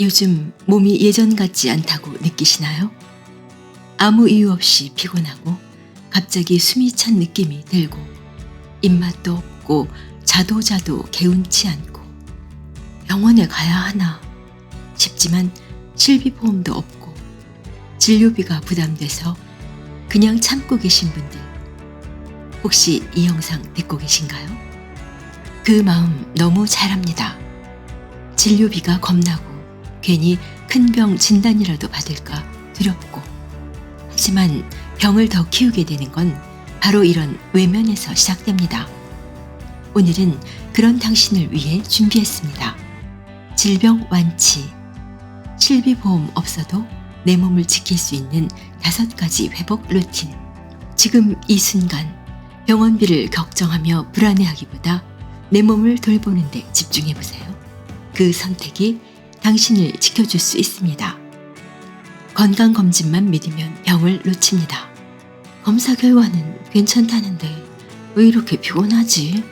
요즘 몸이 예전 같지 않다고 느끼시나요? 아무 이유 없이 피곤하고 갑자기 숨이 찬 느낌이 들고 입맛도 없고 자도 개운치 않고 병원에 가야 하나 싶지만 실비보험도 없고 진료비가 부담돼서 그냥 참고 계신 분들 혹시 이 영상 듣고 계신가요? 그 마음 너무 잘 압니다. 진료비가 겁나고 괜히 큰 병 진단이라도 받을까 두렵고 하지만 병을 더 키우게 되는 건 바로 이런 외면에서 시작됩니다. 오늘은 그런 당신을 위해 준비했습니다. 질병 완치, 실비보험 없어도 내 몸을 지킬 수 있는 5가지 회복 루틴. 지금 이 순간 병원비를 걱정하며 불안해하기보다 내 몸을 돌보는 데 집중해보세요. 그 선택이 당신을 지켜줄 수 있습니다. 건강검진만 믿으면 병을 놓칩니다. 검사 결과는 괜찮다는데 왜 이렇게 피곤하지?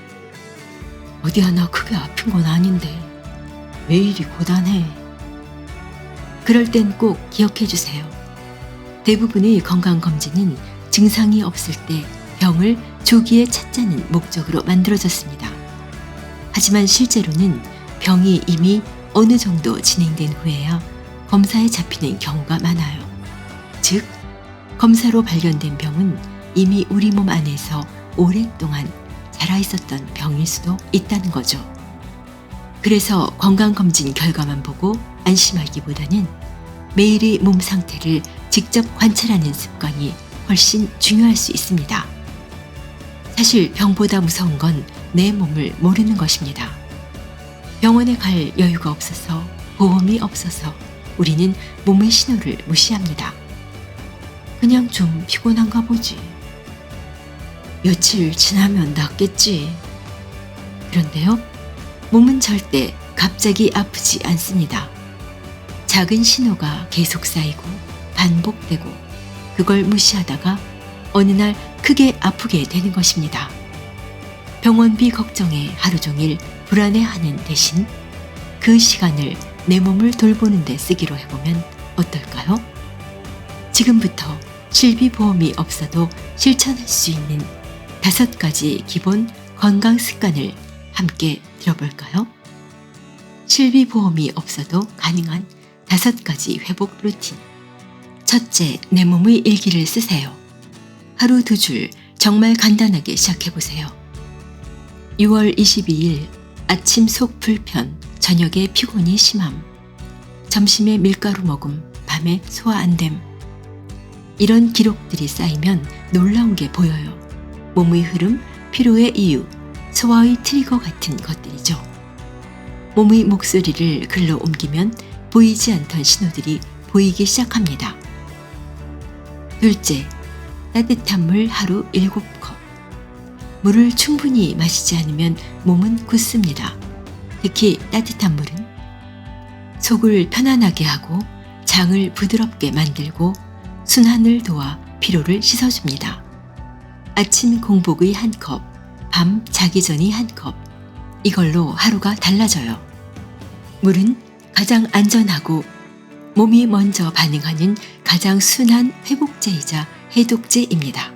어디 하나 크게 아픈 건 아닌데 왜 이리 고단해? 그럴 땐 꼭 기억해 주세요. 대부분의 건강검진은 증상이 없을 때 병을 조기에 찾자는 목적으로 만들어졌습니다. 하지만 실제로는 병이 이미 어느 정도 진행된 후에야 검사에 잡히는 경우가 많아요. 즉, 검사로 발견된 병은 이미 우리 몸 안에서 오랫동안 자라 있었던 병일 수도 있다는 거죠. 그래서 건강검진 결과만 보고 안심하기보다는 매일의 몸 상태를 직접 관찰하는 습관이 훨씬 중요할 수 있습니다. 사실 병보다 무서운 건 내 몸을 모르는 것입니다. 병원에 갈 여유가 없어서, 보험이 없어서 우리는 몸의 신호를 무시합니다. 그냥 좀 피곤한가 보지. 며칠 지나면 낫겠지. 그런데요, 몸은 절대 갑자기 아프지 않습니다. 작은 신호가 계속 쌓이고 반복되고 그걸 무시하다가 어느 날 크게 아프게 되는 것입니다. 병원비 걱정에 하루 종일 불안해하는 대신 그 시간을 내 몸을 돌보는 데 쓰기로 해보면 어떨까요? 지금부터 실비보험이 없어도 실천할 수 있는 5가지 기본 건강 습관을 함께 들어볼까요? 실비보험이 없어도 가능한 5가지 회복 루틴. 첫째, 내 몸의 일기를 쓰세요. 하루 2줄 정말 간단하게 시작해보세요. 6월 22일 아침 속 불편, 저녁에 피곤이 심함, 점심에 밀가루 먹음, 밤에 소화 안됨. 이런 기록들이 쌓이면 놀라운 게 보여요. 몸의 흐름, 피로의 이유, 소화의 트리거 같은 것들이죠. 몸의 목소리를 글로 옮기면 보이지 않던 신호들이 보이기 시작합니다. 둘째, 따뜻한 물 하루 7컵. 물을 충분히 마시지 않으면 몸은 굳습니다. 특히 따뜻한 물은 속을 편안하게 하고 장을 부드럽게 만들고 순환을 도와 피로를 씻어줍니다. 아침 공복의 1컵, 밤 자기 전의 1컵. 이걸로 하루가 달라져요. 물은 가장 안전하고 몸이 먼저 반응하는 가장 순한 회복제이자 해독제입니다.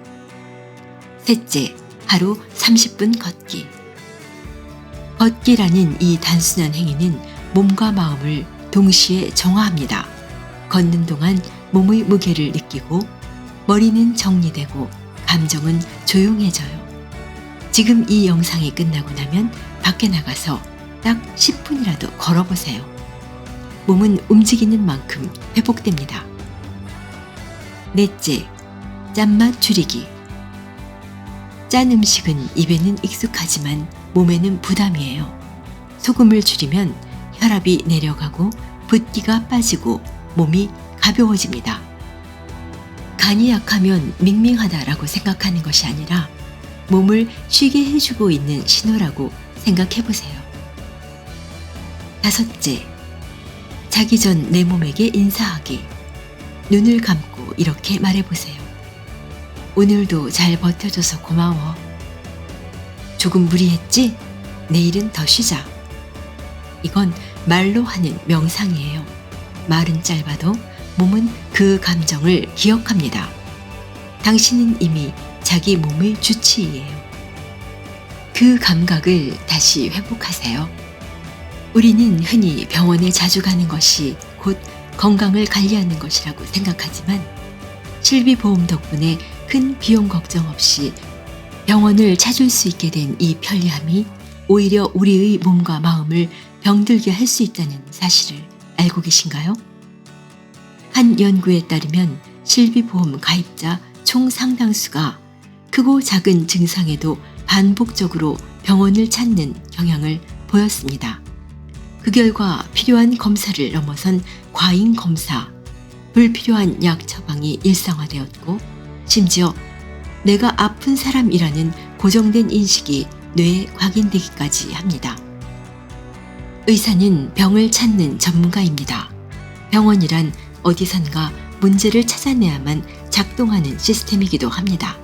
셋째, 하루 30분 걷기. 걷기라는 이 단순한 행위는 몸과 마음을 동시에 정화합니다. 걷는 동안 몸의 무게를 느끼고 머리는 정리되고 감정은 조용해져요. 지금 이 영상이 끝나고 나면 밖에 나가서 딱 10분이라도 걸어보세요. 몸은 움직이는 만큼 회복됩니다. 넷째, 짠맛 줄이기. 짠 음식은 입에는 익숙하지만 몸에는 부담이에요. 소금을 줄이면 혈압이 내려가고 붓기가 빠지고 몸이 가벼워집니다. 간이 약하면 밍밍하다라고 생각하는 것이 아니라 몸을 쉬게 해주고 있는 신호라고 생각해보세요. 다섯째, 자기 전 내 몸에게 인사하기. 눈을 감고 이렇게 말해보세요. 오늘도 잘 버텨줘서 고마워. 조금 무리했지? 내일은 더 쉬자. 이건 말로 하는 명상이에요. 말은 짧아도 몸은 그 감정을 기억합니다. 당신은 이미 자기 몸의 주치의예요. 그 감각을 다시 회복하세요. 우리는 흔히 병원에 자주 가는 것이 곧 건강을 관리하는 것이라고 생각하지만 실비보험 덕분에 큰 비용 걱정 없이 병원을 찾을 수 있게 된 이 편리함이 오히려 우리의 몸과 마음을 병들게 할 수 있다는 사실을 알고 계신가요? 한 연구에 따르면 실비보험 가입자 총 상당수가 크고 작은 증상에도 반복적으로 병원을 찾는 경향을 보였습니다. 그 결과 필요한 검사를 넘어선 과잉 검사, 불필요한 약 처방이 일상화되었고 심지어 내가 아픈 사람이라는 고정된 인식이 뇌에 각인되기까지 합니다. 의사는 병을 찾는 전문가입니다. 병원이란 어디선가 문제를 찾아내야만 작동하는 시스템이기도 합니다.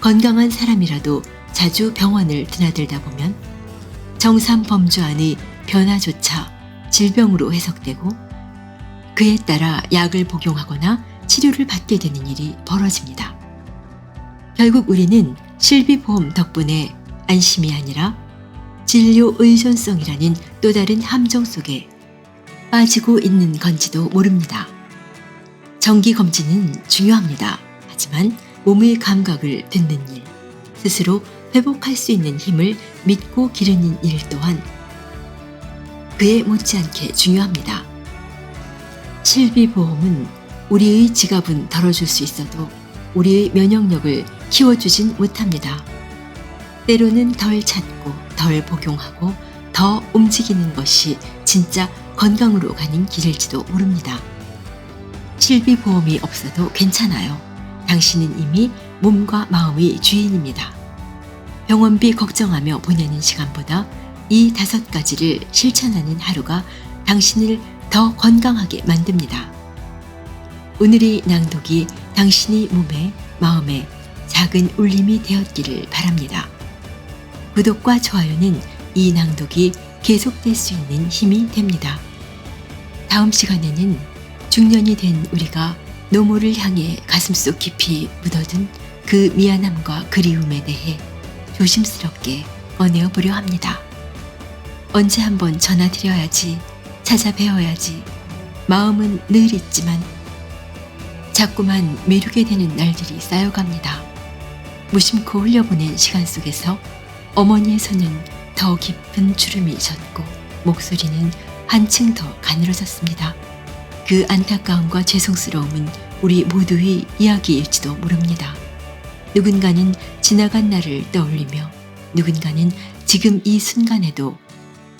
건강한 사람이라도 자주 병원을 드나들다 보면 정상 범주 안의 변화조차 질병으로 해석되고 그에 따라 약을 복용하거나 치료를 받게 되는 일이 벌어집니다. 결국 우리는 실비보험 덕분에 안심이 아니라 진료 의존성이라는 또 다른 함정 속에 빠지고 있는 건지도 모릅니다. 정기검진은 중요합니다. 하지만 몸의 감각을 듣는 일, 스스로 회복할 수 있는 힘을 믿고 기르는 일 또한 그에 못지않게 중요합니다. 실비보험은 우리의 지갑은 덜어줄 수 있어도 우리의 면역력을 키워주진 못합니다. 때로는 덜 찾고 덜 복용하고 더 움직이는 것이 진짜 건강으로 가는 길일지도 모릅니다. 실비보험이 없어도 괜찮아요. 당신은 이미 몸과 마음의 주인입니다. 병원비 걱정하며 보내는 시간보다 이 5가지를 실천하는 하루가 당신을 더 건강하게 만듭니다. 오늘의 낭독이 당신의 몸에, 마음에 작은 울림이 되었기를 바랍니다. 구독과 좋아요는 이 낭독이 계속될 수 있는 힘이 됩니다. 다음 시간에는 중년이 된 우리가 노모를 향해 가슴속 깊이 묻어둔 그 미안함과 그리움에 대해 조심스럽게 꺼내어 보려 합니다. 언제 한번 전화드려야지, 찾아뵈어야지, 마음은 늘 있지만 자꾸만 미루게 되는 날들이 쌓여갑니다. 무심코 흘려보낸 시간 속에서 어머니의 손은 더 깊은 주름이 졌고 목소리는 한층 더 가늘어졌습니다. 그 안타까움과 죄송스러움은 우리 모두의 이야기일지도 모릅니다. 누군가는 지나간 날을 떠올리며 누군가는 지금 이 순간에도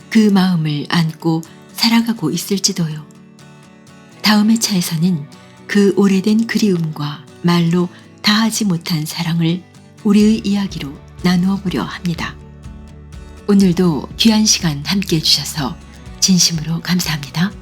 그 마음을 안고 살아가고 있을지도요. 다음 회차에서는 그 오래된 그리움과 말로 다하지 못한 사랑을 우리의 이야기로 나누어 보려 합니다. 오늘도 귀한 시간 함께 해주셔서 진심으로 감사합니다.